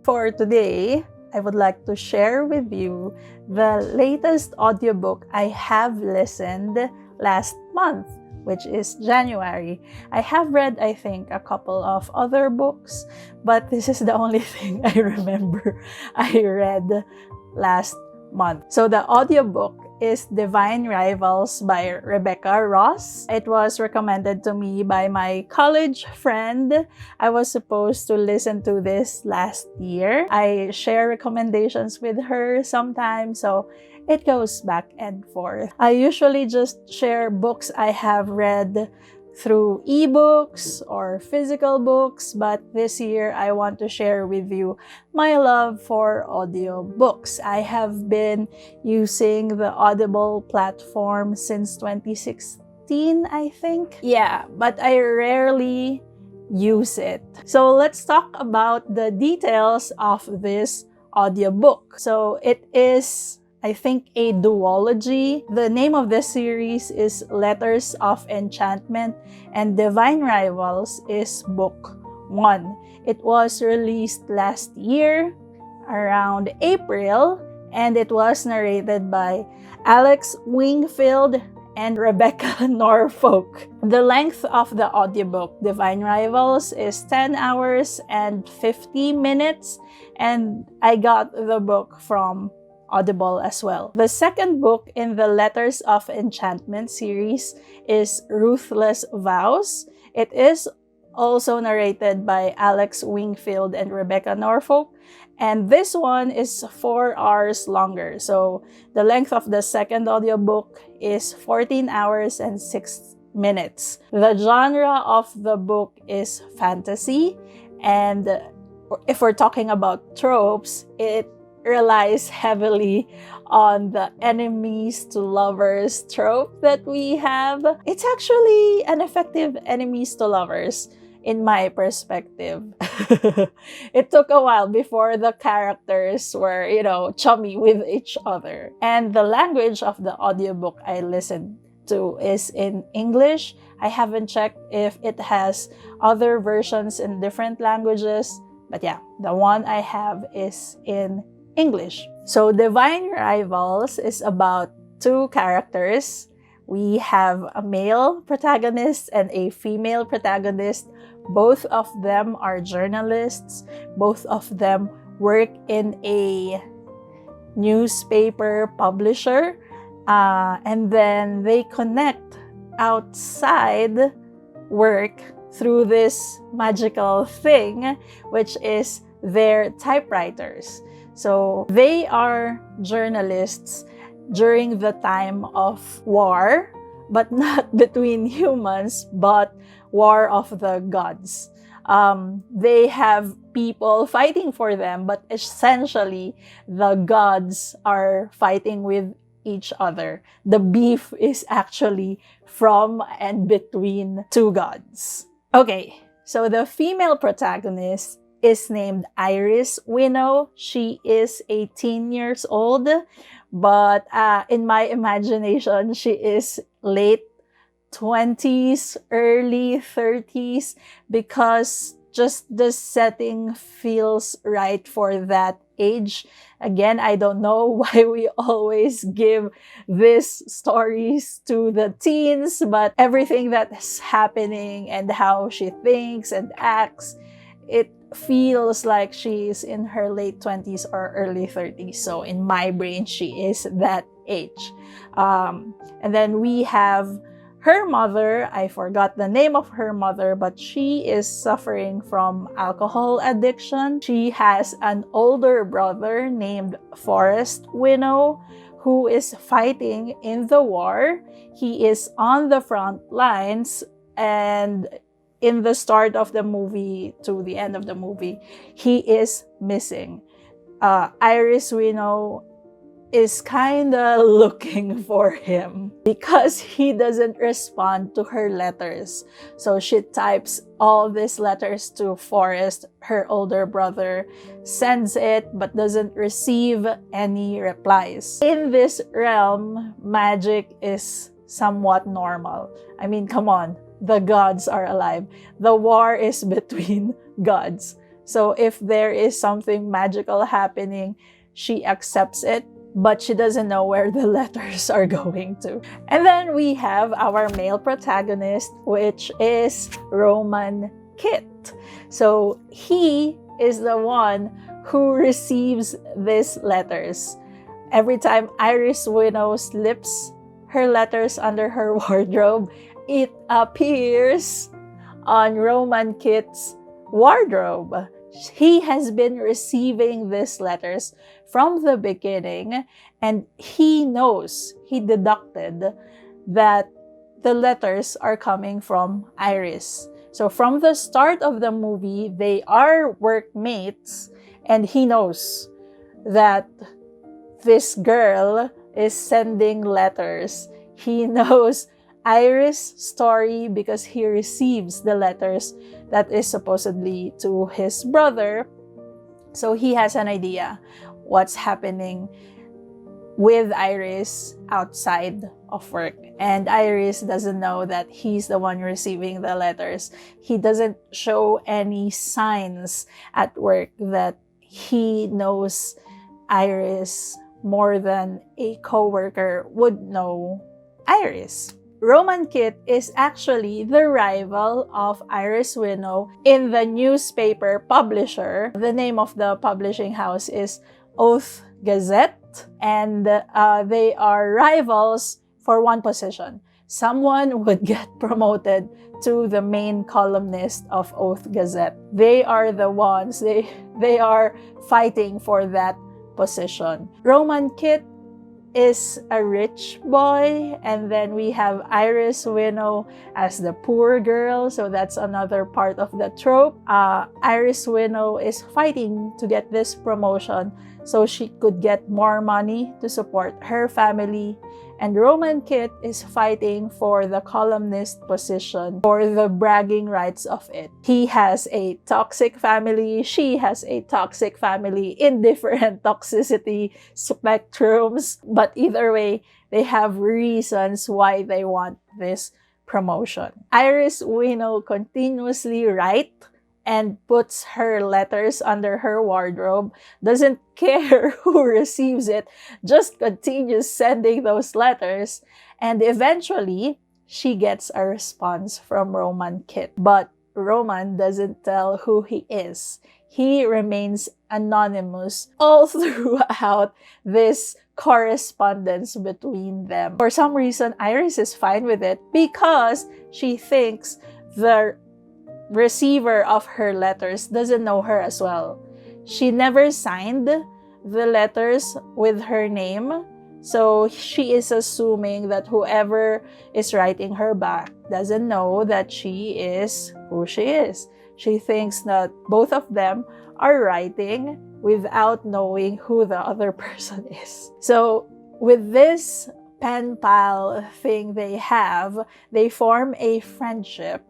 For today, I would like to share with you the latest audiobook I have listened last month, which is January. I have read, I think, a couple of other books, but this is the only thing I remember I read last month. So the audiobook is Divine Rivals by Rebecca Ross. It was recommended to me by my college friend. I was supposed to listen to this last year. I share recommendations with her sometimes, so it goes back and forth. I usually just share books I have read through ebooks or physical books, but this year I want to share with you my love for audiobooks. I have been using the Audible platform since 2016, I think. Yeah, but I rarely use it. So let's talk about the details of this audiobook. So it is, I think, a duology. The name of this series is Letters of Enchantment, and Divine Rivals is book 1. It was released last year around April, and it was narrated by Alex Wingfield and Rebecca Norfolk. The length of the audiobook, Divine Rivals, is 10 hours and 50 minutes, and I got the book from Audible as well. The second book in the Letters of Enchantment series is Ruthless Vows. It is also narrated by Alex Wingfield and Rebecca Norfolk, and this one is 4 hours longer. So the length of the second audiobook is 14 hours and 6 minutes. The genre of the book is fantasy, and if we're talking about tropes, it relies heavily on the enemies to lovers trope that we have. It's actually an effective enemies to lovers in my perspective. It took a while before the characters were, chummy with each other. And the language of the audiobook I listened to is in English. I haven't checked if it has other versions in different languages, but yeah, the one I have is in English. So Divine Rivals is about two characters. We have a male protagonist and a female protagonist. Both of them are journalists. Both of them work in a newspaper publisher. And then they connect outside work through this magical thing, which is their typewriters. So they are journalists during the time of war, but not between humans, but war of the gods. They have people fighting for them, but essentially the gods are fighting with each other. The beef is actually from and between two gods. Okay, so the female protagonist is named Iris Winnow. She is 18 years old, but in my imagination, she is late 20s, early 30s, because just the setting feels right for that age. Again, I don't know why we always give these stories to the teens, but everything that's happening and how she thinks and acts, it feels like she's in her late 20s or early 30s. So in my brain, she is that age. And then we have her mother. I forgot the name of her mother, but she is suffering from alcohol addiction. She has an older brother named Forrest Winnow, who is fighting in the war. He is on the front lines, and in the start of the movie to the end of the movie, he is missing. Iris Winnow is kind of looking for him because he doesn't respond to her letters. So she types all these letters to Forrest, her older brother, sends it but doesn't receive any replies. In this realm, magic is somewhat normal. I mean, come on, the gods are alive. The war is between gods. So if there is something magical happening, she accepts it, but she doesn't know where the letters are going to. And then we have our male protagonist, which is Roman Kit. So he is the one who receives these letters. Every time Iris Winnow slips her letters under her wardrobe, it appears on Roman Kit's wardrobe. He has been receiving these letters from the beginning, and he knows, he deducted that the letters are coming from Iris. So from the start of the movie, they are workmates, and he knows that this girl is sending letters. He knows Iris' story because he receives the letters that is supposedly to his brother. So he has an idea what's happening with Iris outside of work. And Iris doesn't know that he's the one receiving the letters. He doesn't show any signs at work that he knows Iris more than a coworker would know Iris. Roman Kit is actually the rival of Iris Winnow in the newspaper publisher. The name of the publishing house is Oath Gazette, and they are rivals for one position. Someone would get promoted to the main columnist of Oath Gazette. They are the ones, they are fighting for that position. Roman Kit is a rich boy, and then we have Iris Winnow as the poor girl, so that's another part of the trope. Iris Winnow is fighting to get this promotion so she could get more money to support her family, and Roman Kit is fighting for the columnist position for the bragging rights of it. He has a toxic family, she has a toxic family in different toxicity spectrums, but either way, they have reasons why they want this promotion. Iris Winnow continuously writes and puts her letters under her wardrobe, doesn't care who receives it, just continues sending those letters, and eventually she gets a response from Roman Kit. But Roman doesn't tell who he is. He remains anonymous all throughout this correspondence between them. For some reason, Iris is fine with it because she thinks the receiver of her letters doesn't know her as well. She never signed the letters with her name, so she is assuming that whoever is writing her back doesn't know that she is who she is. She thinks that both of them are writing without knowing who the other person is. So with this pen pal thing they have, they form a friendship.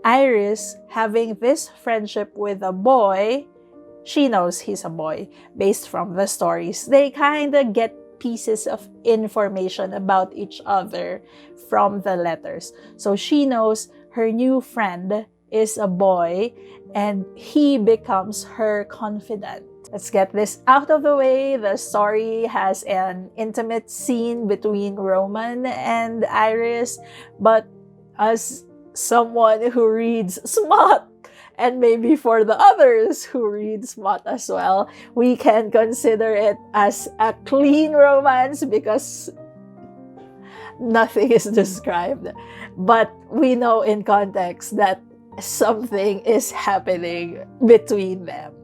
Iris, having this friendship with a boy, she knows he's a boy based from the stories. They kind of get pieces of information about each other from the letters. So she knows her new friend is a boy and he becomes her confidant. Let's get this out of the way. The story has an intimate scene between Roman and Iris, but as someone who reads smut, and maybe for the others who read smut as well, we can consider it as a clean romance because nothing is described. But we know in context that something is happening between them.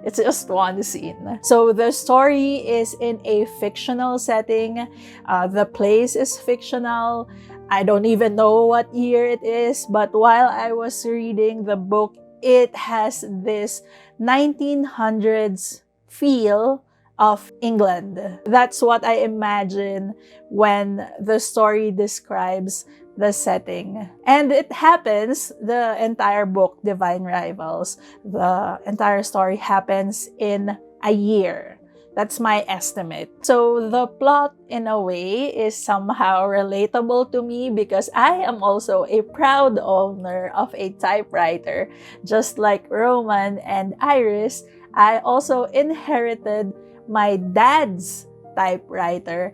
It's just one scene. So the story is in a fictional setting. The place is fictional. I don't even know what year it is, but while I was reading the book, it has this 1900s feel of England. That's what I imagine when the story describes the setting. And it happens, the entire book, Divine Rivals, the entire story happens in a year. That's my estimate. So the plot, in a way, is somehow relatable to me because I am also a proud owner of a typewriter. Just like Roman and Iris, I also inherited my dad's typewriter.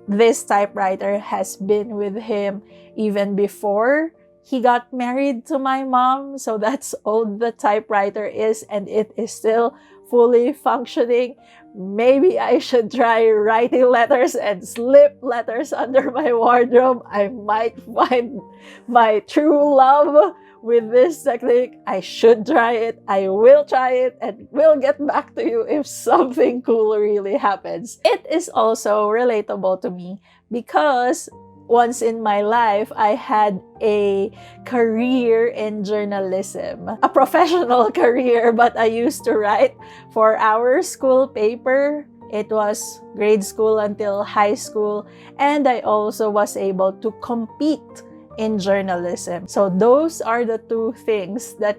This typewriter has been with him even before he got married to my mom. So that's old the typewriter is, and it is still fully functioning. Maybe I should try writing letters and slip letters under my wardrobe. I might find my true love with this technique. I should try it. I will try it and will get back to you if something cool really happens. It is also relatable to me because once in my life, I had a career in journalism. A professional career, but I used to write for our school paper. It was grade school until high school. And I also was able to compete in journalism. So those are the two things that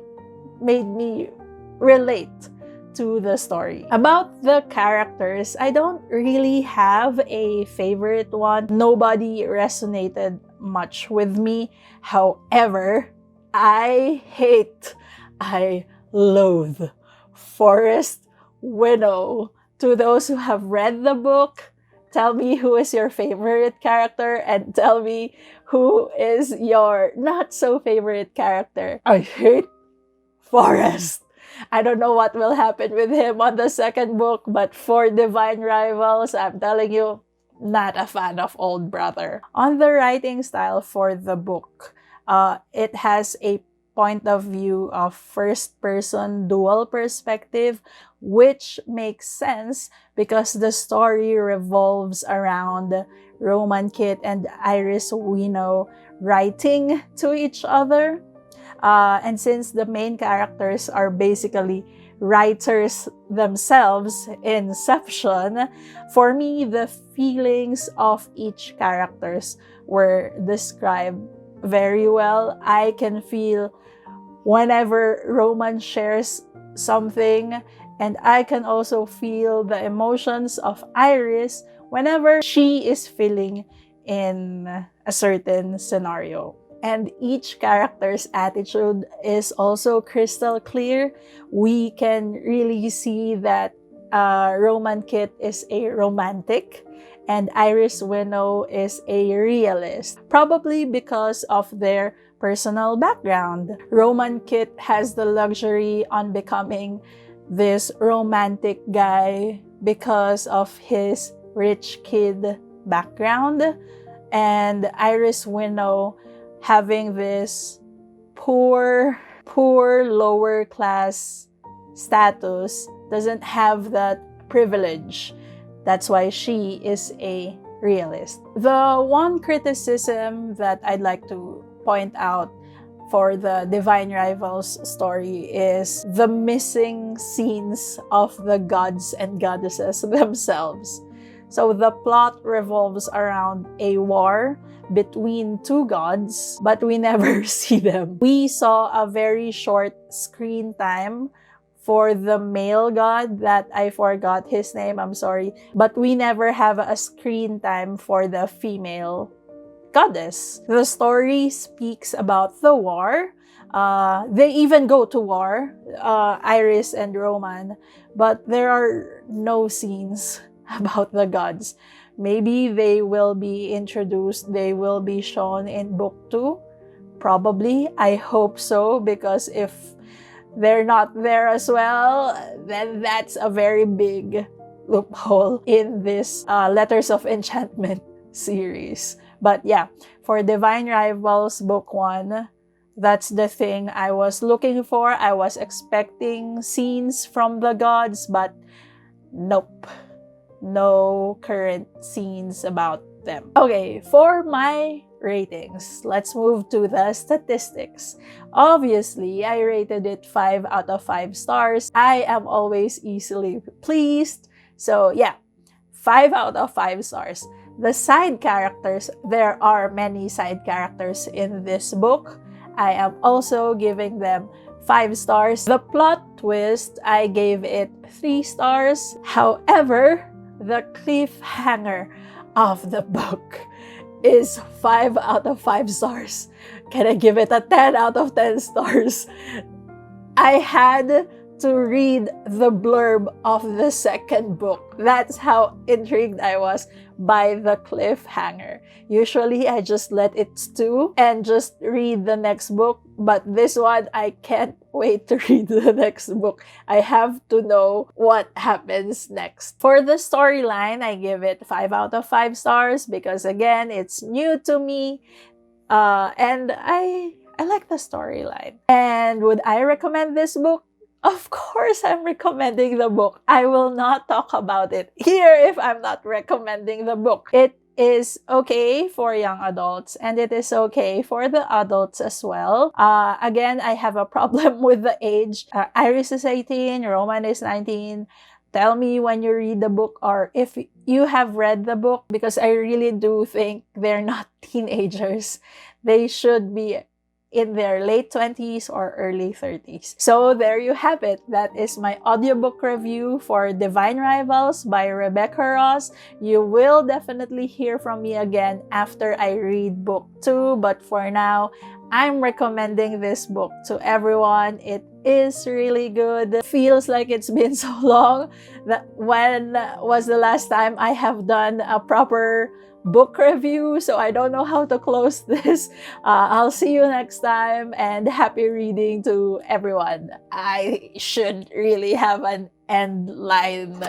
made me relate to the story. About the characters, I don't really have a favorite one. Nobody resonated much with me. However, I loathe Forrest Winnow. To those who have read the book, tell me who is your favorite character and tell me who is your not so favorite character. I hate Forrest. I don't know what will happen with him on the second book, but for Divine Rivals, I'm telling you, not a fan of Old Brother. On the writing style for the book, it has a point of view of first-person dual perspective, which makes sense because the story revolves around Roman Kit and Iris Winnow writing to each other. And since the main characters are basically writers themselves, Inception, for me, the feelings of each characters were described very well. I can feel whenever Roman shares something, and I can also feel the emotions of Iris whenever she is feeling in a certain scenario. And each character's attitude is also crystal clear. We can really see that Roman Kit is a romantic and Iris Winnow is a realist, probably because of their personal background. Roman Kit has the luxury on becoming this romantic guy because of his rich kid background, and Iris Winnow having this poor lower class status, doesn't have that privilege. That's why she is a realist. The one criticism that I'd like to point out for the Divine Rivals story is the missing scenes of the gods and goddesses themselves. So the plot revolves around a war between two gods, but we never see them. We saw a very short screen time for the male god that I forgot his name, I'm sorry, but we never have a screen time for the female goddess. The story speaks about the war. They even go to war, Iris and Roman, but there are no scenes about the gods. Maybe they will be introduced, they will be shown in book 2. Probably. I hope so, because if they're not there as well, then that's a very big loophole in this Letters of Enchantment series. But yeah, for Divine Rivals Book 1, that's the thing I was looking for. I was expecting scenes from the gods, but nope. No current scenes about them. Okay, for my ratings, let's move to the statistics. Obviously, I rated it 5 out of 5 stars. I am always easily pleased. So yeah, 5 out of 5 stars. The side characters, there are many side characters in this book. I am also giving them 5 stars. The plot twist, I gave it 3 stars. However, the cliffhanger of the book is 5 out of 5 stars. Can I give it a 10 out of 10 stars? I had to read the blurb of the second book. That's how intrigued I was by the cliffhanger. Usually, I just let it stew and just read the next book. But this one, I can't wait to read the next book. I have to know what happens next. For the storyline, I give it 5 out of 5 stars because, again, it's new to me. And I like the storyline. And would I recommend this book? Of course, I'm recommending the book. I will not talk about it here if I'm not recommending the book. It is okay for young adults and it is okay for the adults as well. Again, I have a problem with the age. Iris is 18, Roman is 19. Tell me when you read the book or if you have read the book, because I really do think they're not teenagers. They should be in their late 20s or early 30s. So there you have it. That is my audiobook review for Divine Rivals by Rebecca Ross. You will definitely hear from me again after I read book 2, but for now, I'm recommending this book to everyone. It is really good. Feels like it's been so long. When was the last time I have done a proper book review? So I don't know how to close this. I'll see you next time and happy reading to everyone. I should really have an end line.